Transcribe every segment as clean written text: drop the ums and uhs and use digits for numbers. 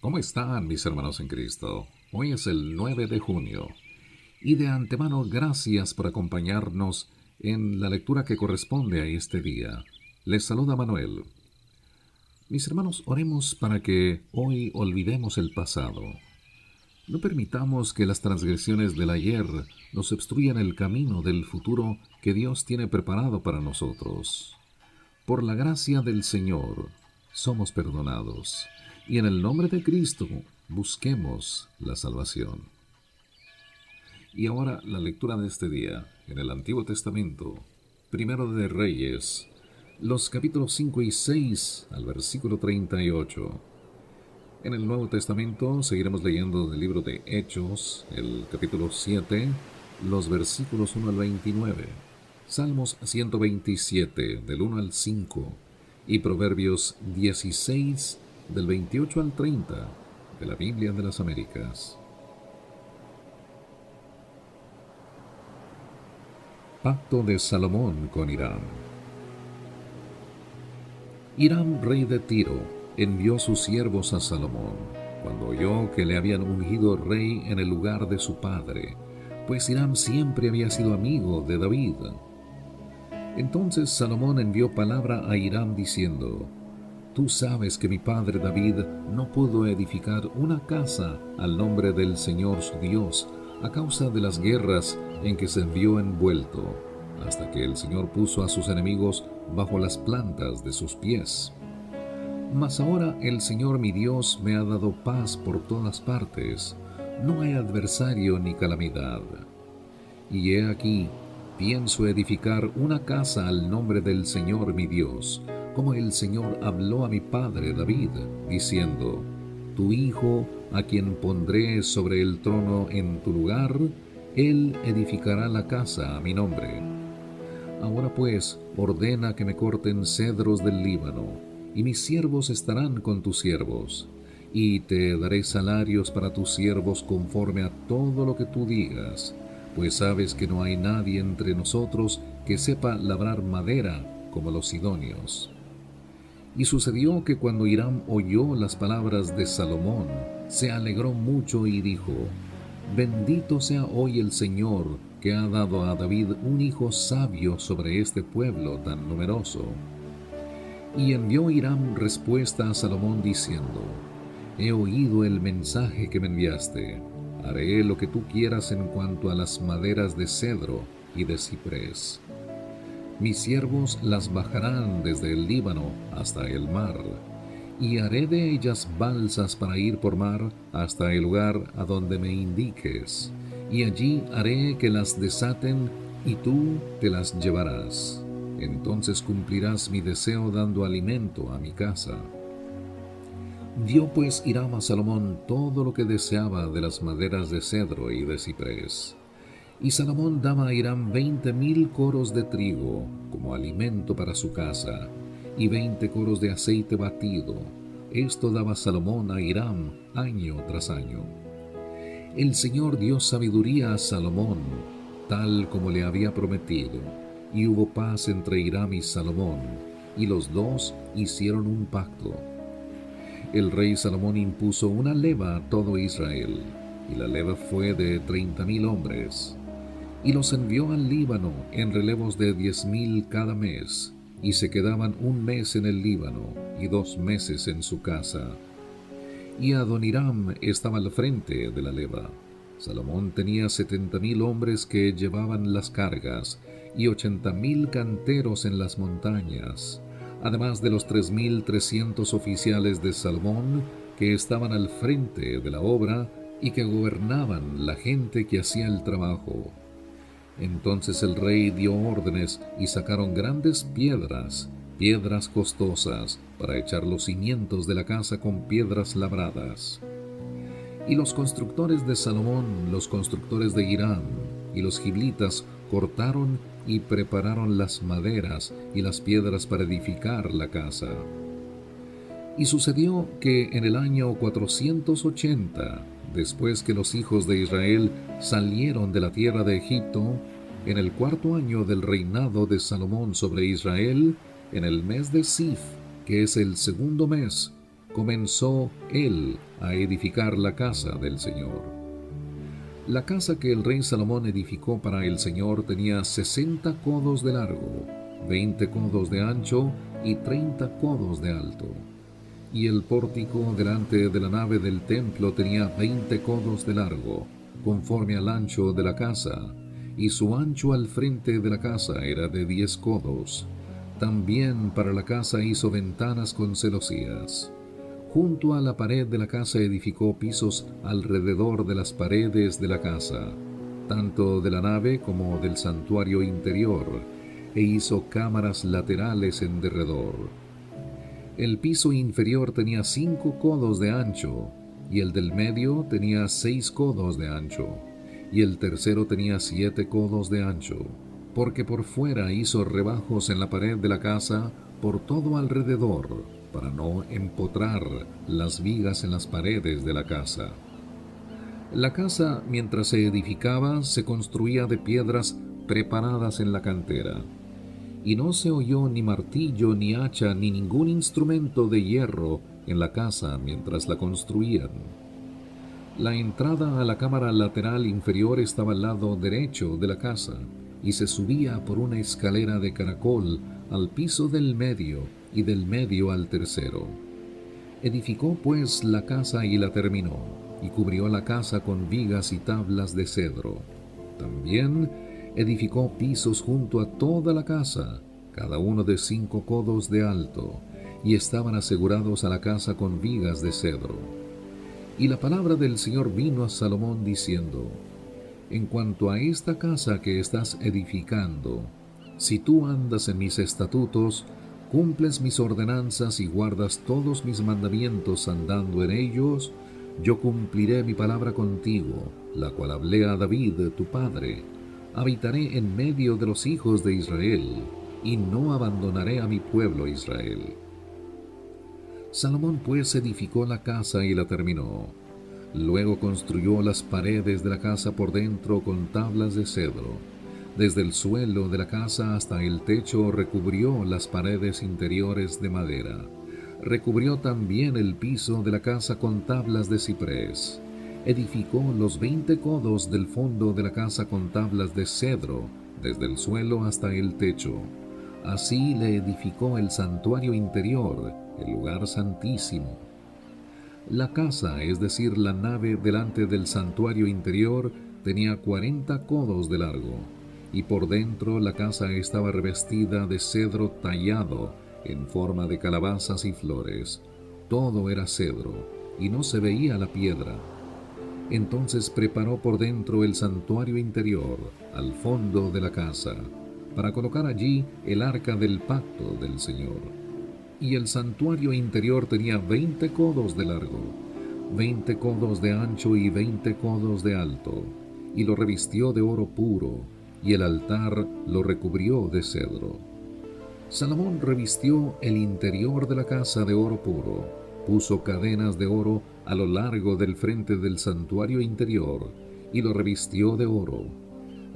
¿Cómo están mis hermanos en Cristo? Hoy es el 9 de junio y de antemano gracias por acompañarnos en la lectura que corresponde a este día. Les saluda Manuel. Mis hermanos, oremos para que hoy olvidemos el pasado. No permitamos que las transgresiones del ayer nos obstruyan el camino del futuro que Dios tiene preparado para nosotros. Por la gracia del Señor, somos perdonados, y en el nombre de Cristo busquemos la salvación. Y ahora la lectura de este día, en el Antiguo Testamento, Primero de Reyes, los capítulos 5 y 6 al versículo 38. En el Nuevo Testamento seguiremos leyendo del libro de Hechos, el capítulo 7, los versículos 1 al 29. Salmos 127, del 1 al 5, y Proverbios 16, del 28 al 30, de la Biblia de las Américas. Pacto de Salomón con Hiram. Hiram, rey de Tiro, envió sus siervos a Salomón, cuando oyó que le habían ungido rey en el lugar de su padre, pues Hiram siempre había sido amigo de David. Entonces Salomón envió palabra a Hiram diciendo: Tú sabes que mi padre David no pudo edificar una casa al nombre del Señor su Dios a causa de las guerras en que se vio envuelto, hasta que el Señor puso a sus enemigos bajo las plantas de sus pies. Mas ahora el Señor mi Dios me ha dado paz por todas partes, no hay adversario ni calamidad. Y he aquí, pienso edificar una casa al nombre del Señor mi Dios, como el Señor habló a mi padre David, diciendo: Tu hijo, a quien pondré sobre el trono en tu lugar, él edificará la casa a mi nombre. Ahora pues, ordena que me corten cedros del Líbano, y mis siervos estarán con tus siervos, y te daré salarios para tus siervos conforme a todo lo que tú digas, pues sabes que no hay nadie entre nosotros que sepa labrar madera como los sidonios. Y sucedió que cuando Hiram oyó las palabras de Salomón, se alegró mucho y dijo: Bendito sea hoy el Señor, que ha dado a David un hijo sabio sobre este pueblo tan numeroso. Y envió Hiram respuesta a Salomón diciendo: He oído el mensaje que me enviaste. Haré lo que tú quieras en cuanto a las maderas de cedro y de ciprés. Mis siervos las bajarán desde el Líbano hasta el mar, y haré de ellas balsas para ir por mar hasta el lugar a donde me indiques, y allí haré que las desaten, y tú te las llevarás. Entonces cumplirás mi deseo dando alimento a mi casa. Dio pues Hiram a Salomón todo lo que deseaba de las maderas de cedro y de ciprés. Y Salomón daba a Hiram 20,000 coros de trigo como alimento para su casa, y 20 coros de aceite batido. Esto daba Salomón a Hiram año tras año. El Señor dio sabiduría a Salomón, tal como le había prometido, y hubo paz entre Hiram y Salomón, y los dos hicieron un pacto. El rey Salomón impuso una leva a todo Israel, y la leva fue de 30,000 hombres, y los envió al Líbano en relevos de 10,000 cada mes, y se quedaban un mes en el Líbano y 2 meses en su casa. Y Adoniram estaba al frente de la leva. Salomón tenía 70,000 hombres que llevaban las cargas, y 80,000 canteros en las montañas, además de los 3,300 oficiales de Salomón que estaban al frente de la obra y que gobernaban la gente que hacía el trabajo. Entonces el rey dio órdenes y sacaron grandes piedras costosas, para echar los cimientos de la casa con piedras labradas. Y los constructores de Salomón, los constructores de Hiram y los giblitas cortaron y prepararon las maderas y las piedras para edificar la casa. Y sucedió que en el año 480, después que los hijos de Israel salieron de la tierra de Egipto, en el 4.º año del reinado de Salomón sobre Israel, en el mes de Sif, que es el 2.º mes, comenzó él a edificar la casa del Señor. La casa que el rey Salomón edificó para el Señor tenía 60 codos de largo, 20 codos de ancho y 30 codos de alto. Y el pórtico delante de la nave del templo tenía 20 codos de largo, conforme al ancho de la casa, y su ancho al frente de la casa era de 10 codos. También para la casa hizo ventanas con celosías. Junto a la pared de la casa edificó pisos alrededor de las paredes de la casa, tanto de la nave como del santuario interior, e hizo cámaras laterales en derredor. El piso inferior tenía 5 codos de ancho, y el del medio tenía 6 codos de ancho, y el tercero tenía 7 codos de ancho, porque por fuera hizo rebajos en la pared de la casa por todo alrededor, para no empotrar las vigas en las paredes de la casa. La casa, mientras se edificaba, se construía de piedras preparadas en la cantera, y no se oyó ni martillo, ni hacha, ni ningún instrumento de hierro en la casa mientras la construían. La entrada a la cámara lateral inferior estaba al lado derecho de la casa, y se subía por una escalera de caracol al piso del medio, y del medio al tercero. Edificó pues la casa y la terminó, y cubrió la casa con vigas y tablas de cedro. También edificó pisos junto a toda la casa, cada uno de 5 codos de alto, y estaban asegurados a la casa con vigas de cedro. Y la palabra del Señor vino a Salomón diciendo: en cuanto a esta casa que estás edificando, si tú andas en mis estatutos, cumples mis ordenanzas y guardas todos mis mandamientos andando en ellos, yo cumpliré mi palabra contigo, la cual hablé a David, tu padre. Habitaré en medio de los hijos de Israel, y no abandonaré a mi pueblo Israel. Salomón pues edificó la casa y la terminó. Luego construyó las paredes de la casa por dentro con tablas de cedro. Desde el suelo de la casa hasta el techo recubrió las paredes interiores de madera. Recubrió también el piso de la casa con tablas de ciprés. Edificó los 20 codos del fondo de la casa con tablas de cedro, desde el suelo hasta el techo. Así le edificó el santuario interior, el lugar santísimo. La casa, es decir, la nave delante del santuario interior, tenía 40 codos de largo, y por dentro la casa estaba revestida de cedro tallado en forma de calabazas y flores. Todo era cedro, y no se veía la piedra. Entonces preparó por dentro el santuario interior, al fondo de la casa, para colocar allí el arca del pacto del Señor. Y el santuario interior tenía 20 codos de largo, 20 codos de ancho y 20 codos de alto, y lo revistió de oro puro, y el altar lo recubrió de cedro. Salomón revistió el interior de la casa de oro puro, puso cadenas de oro a lo largo del frente del santuario interior, y lo revistió de oro.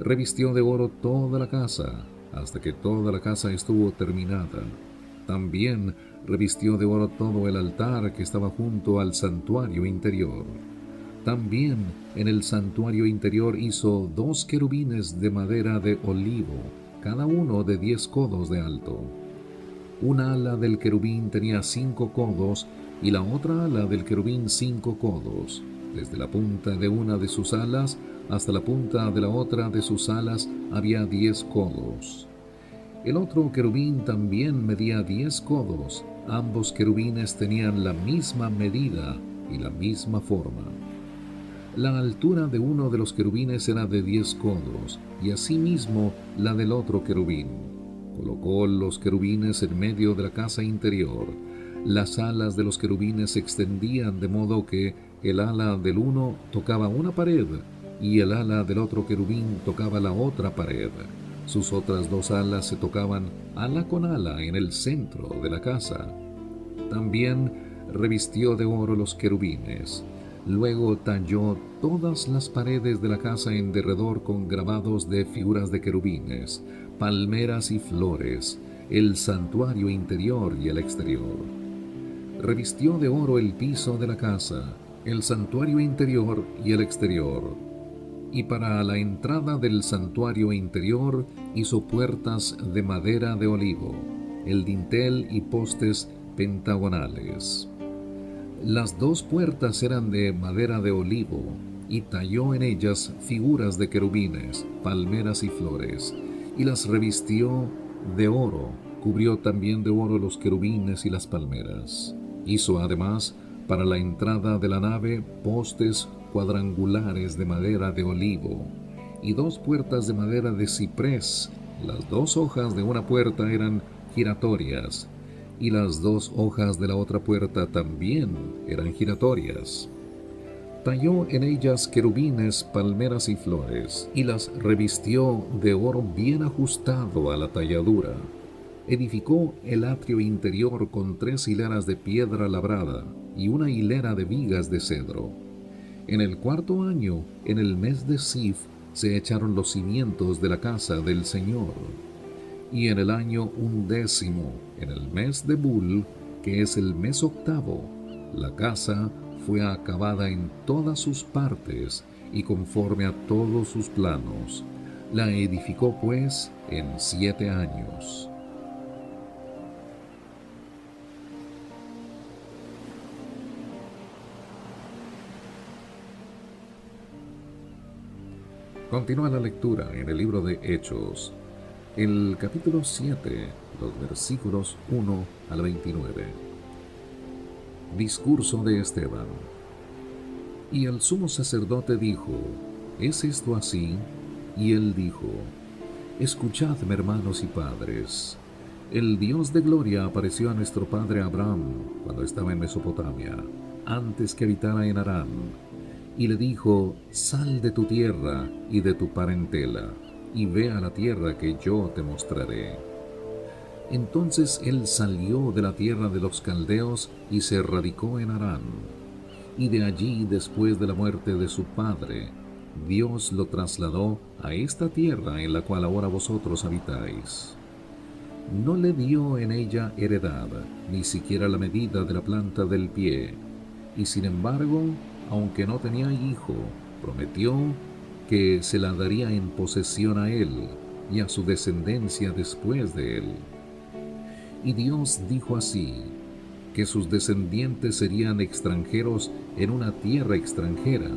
Revistió de oro toda la casa, hasta que toda la casa estuvo terminada. También revistió de oro todo el altar que estaba junto al santuario interior. También en el santuario interior hizo 2 querubines de madera de olivo, cada uno de 10 codos de alto. Una ala del querubín tenía 5 codos y la otra ala del querubín 5 codos. Desde la punta de una de sus alas hasta la punta de la otra de sus alas había 10 codos. El otro querubín también medía 10 codos. Ambos querubines tenían la misma medida y la misma forma. La altura de uno de los querubines era de 10 codos, y asimismo la del otro querubín. Colocó los querubines en medio de la casa interior. Las alas de los querubines se extendían de modo que el ala del uno tocaba una pared, y el ala del otro querubín tocaba la otra pared. Sus otras 2 alas se tocaban ala con ala en el centro de la casa. También revistió de oro los querubines. Luego talló todas las paredes de la casa en derredor con grabados de figuras de querubines, palmeras y flores, el santuario interior y el exterior. Revistió de oro el piso de la casa, el santuario interior y el exterior. Y para la entrada del santuario interior hizo puertas de madera de olivo, el dintel y postes pentagonales. Las dos puertas eran de madera de olivo, y talló en ellas figuras de querubines, palmeras y flores, y las revistió de oro, cubrió también de oro los querubines y las palmeras. Hizo además para la entrada de la nave postes cuadrangulares de madera de olivo, y dos puertas de madera de ciprés. Las dos hojas de una puerta eran giratorias, y las dos hojas de la otra puerta también eran giratorias. Talló en ellas querubines, palmeras y flores, y las revistió de oro bien ajustado a la talladura. Edificó el atrio interior con 3 hileras de piedra labrada y una hilera de vigas de cedro. En el 4.º año, en el mes de Sif, se echaron los cimientos de la casa del Señor. Y en el año 11.º, en el mes de Bul, que es el mes 8.º, la casa fue acabada en todas sus partes y conforme a todos sus planos. La edificó pues en 7 años. Continúa la lectura en el libro de Hechos, el capítulo 7, los versículos 1 al 29. Discurso de Esteban. Y el sumo sacerdote dijo: ¿Es esto así? Y él dijo: Escuchadme, hermanos y padres. El Dios de gloria apareció a nuestro padre Abraham cuando estaba en Mesopotamia, antes que habitara en Harán, y le dijo: Sal de tu tierra y de tu parentela, y ve a la tierra que yo te mostraré. Entonces él salió de la tierra de los caldeos y se radicó en Harán. Y de allí, después de la muerte de su padre, Dios lo trasladó a esta tierra en la cual ahora vosotros habitáis. No le dio en ella heredad, ni siquiera la medida de la planta del pie, y sin embargo, aunque no tenía hijo, prometió que se la daría en posesión a él y a su descendencia después de él. Y Dios dijo así, que sus descendientes serían extranjeros en una tierra extranjera,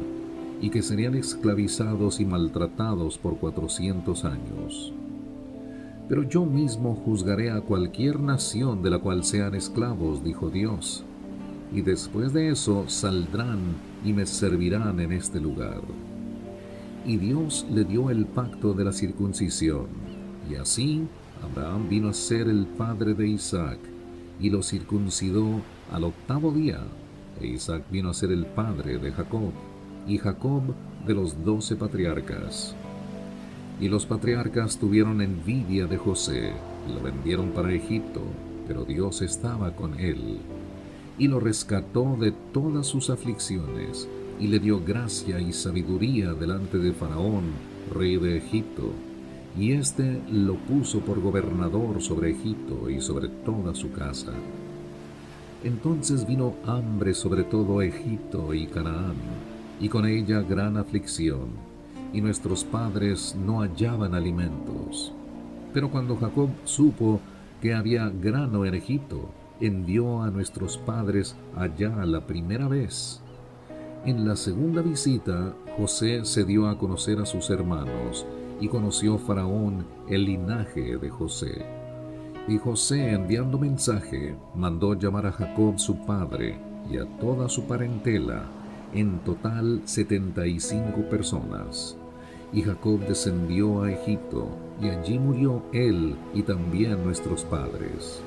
y que serían esclavizados y maltratados por 400 años. Pero yo mismo juzgaré a cualquier nación de la cual sean esclavos, dijo Dios, y después de eso saldrán y me servirán en este lugar. Y Dios le dio el pacto de la circuncisión, y así Abraham vino a ser el padre de Isaac, y lo circuncidó al 8.º día, e Isaac vino a ser el padre de Jacob, y Jacob de los 12 patriarcas. Y los patriarcas tuvieron envidia de José, y lo vendieron para Egipto, pero Dios estaba con él, y lo rescató de todas sus aflicciones, y le dio gracia y sabiduría delante de Faraón, rey de Egipto, y éste lo puso por gobernador sobre Egipto y sobre toda su casa. Entonces vino hambre sobre todo Egipto y Canaán, y con ella gran aflicción, y nuestros padres no hallaban alimentos. Pero cuando Jacob supo que había grano en Egipto, envió a nuestros padres allá la primera vez. En la segunda visita, José se dio a conocer a sus hermanos, y conoció Faraón el linaje de José. Y José, enviando mensaje, mandó llamar a Jacob su padre y a toda su parentela, en total 75 personas. Y Jacob descendió a Egipto, y allí murió él y también nuestros padres.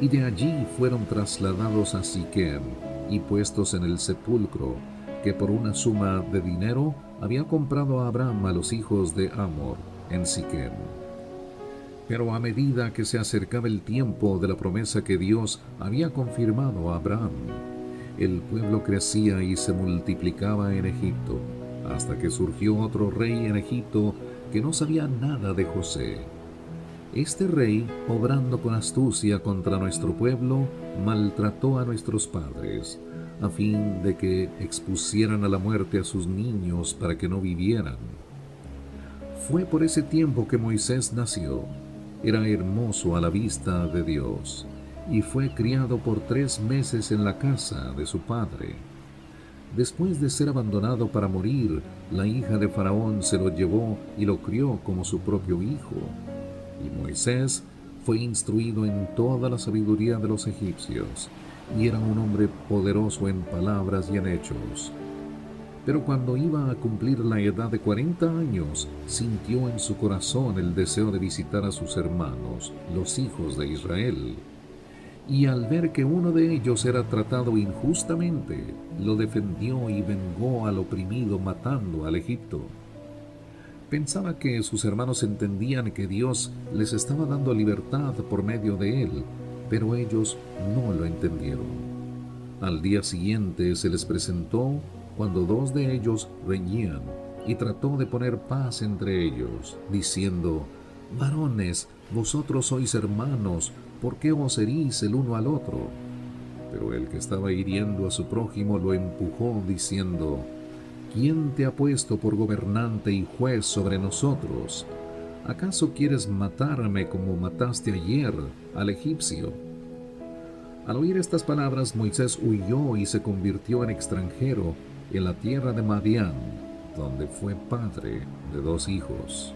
Y de allí fueron trasladados a Siquem y puestos en el sepulcro que por una suma de dinero había comprado a Abraham a los hijos de Hamor en Siquem. Pero a medida que se acercaba el tiempo de la promesa que Dios había confirmado a Abraham, el pueblo crecía y se multiplicaba en Egipto, hasta que surgió otro rey en Egipto que no sabía nada de José. Este rey, obrando con astucia contra nuestro pueblo, maltrató a nuestros padres, a fin de que expusieran a la muerte a sus niños para que no vivieran. Fue por ese tiempo que Moisés nació. Era hermoso a la vista de Dios, y fue criado por 3 meses en la casa de su padre. Después de ser abandonado para morir, la hija de Faraón se lo llevó y lo crió como su propio hijo. Y Moisés fue instruido en toda la sabiduría de los egipcios, y era un hombre poderoso en palabras y en hechos. Pero cuando iba a cumplir la edad de 40 años, sintió en su corazón el deseo de visitar a sus hermanos, los hijos de Israel. Y al ver que uno de ellos era tratado injustamente, lo defendió y vengó al oprimido matando al Egipto. Pensaba que sus hermanos entendían que Dios les estaba dando libertad por medio de él, pero ellos no lo entendieron. Al día siguiente se les presentó cuando 2 de ellos reñían, y trató de poner paz entre ellos, diciendo: «Varones, vosotros sois hermanos, ¿por qué os herís el uno al otro?». Pero el que estaba hiriendo a su prójimo lo empujó, diciendo: «¿Quién te ha puesto por gobernante y juez sobre nosotros? ¿Acaso quieres matarme como mataste ayer al egipcio?». Al oír estas palabras, Moisés huyó y se convirtió en extranjero en la tierra de Madián, donde fue padre de 2 hijos.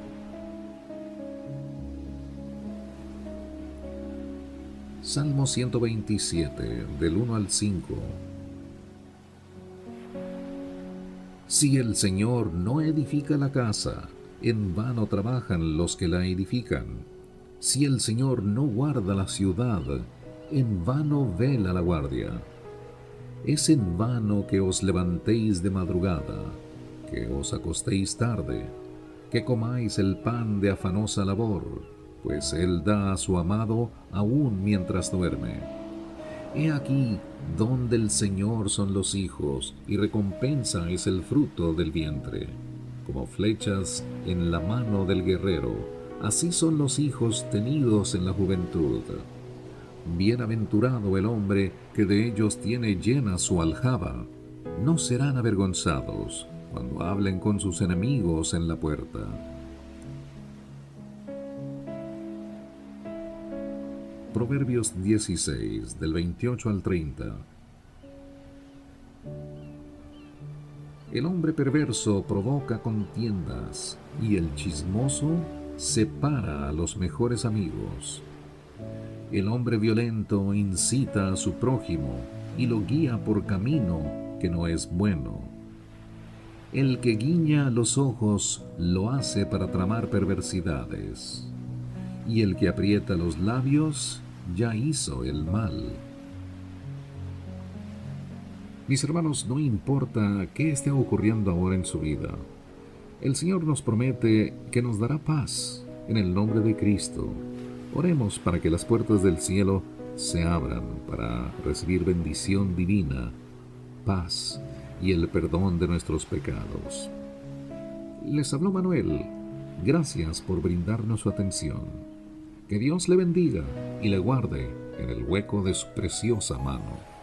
Salmo 127, del 1 al 5. Si el Señor no edifica la casa, en vano trabajan los que la edifican. Si el Señor no guarda la ciudad, en vano vela la guardia. Es en vano que os levantéis de madrugada, que os acostéis tarde, que comáis el pan de afanosa labor, pues Él da a su amado aún mientras duerme. He aquí, don del Señor son los hijos, y recompensa es el fruto del vientre. Como flechas en la mano del guerrero, así son los hijos tenidos en la juventud. Bienaventurado el hombre que de ellos tiene llena su aljaba. No serán avergonzados cuando hablen con sus enemigos en la puerta. Proverbios 16, del 28 al 30. El hombre perverso provoca contiendas, y el chismoso separa a los mejores amigos. El hombre violento incita a su prójimo y lo guía por camino que no es bueno. El que guiña los ojos lo hace para tramar perversidades, y el que aprieta los labios ya hizo el mal. Mis hermanos, no importa qué esté ocurriendo ahora en su vida, el Señor nos promete que nos dará paz en el nombre de Cristo. Oremos para que las puertas del cielo se abran para recibir bendición divina, paz y el perdón de nuestros pecados. Les habló Manuel. Gracias por brindarnos su atención. Que Dios le bendiga y le guarde en el hueco de su preciosa mano.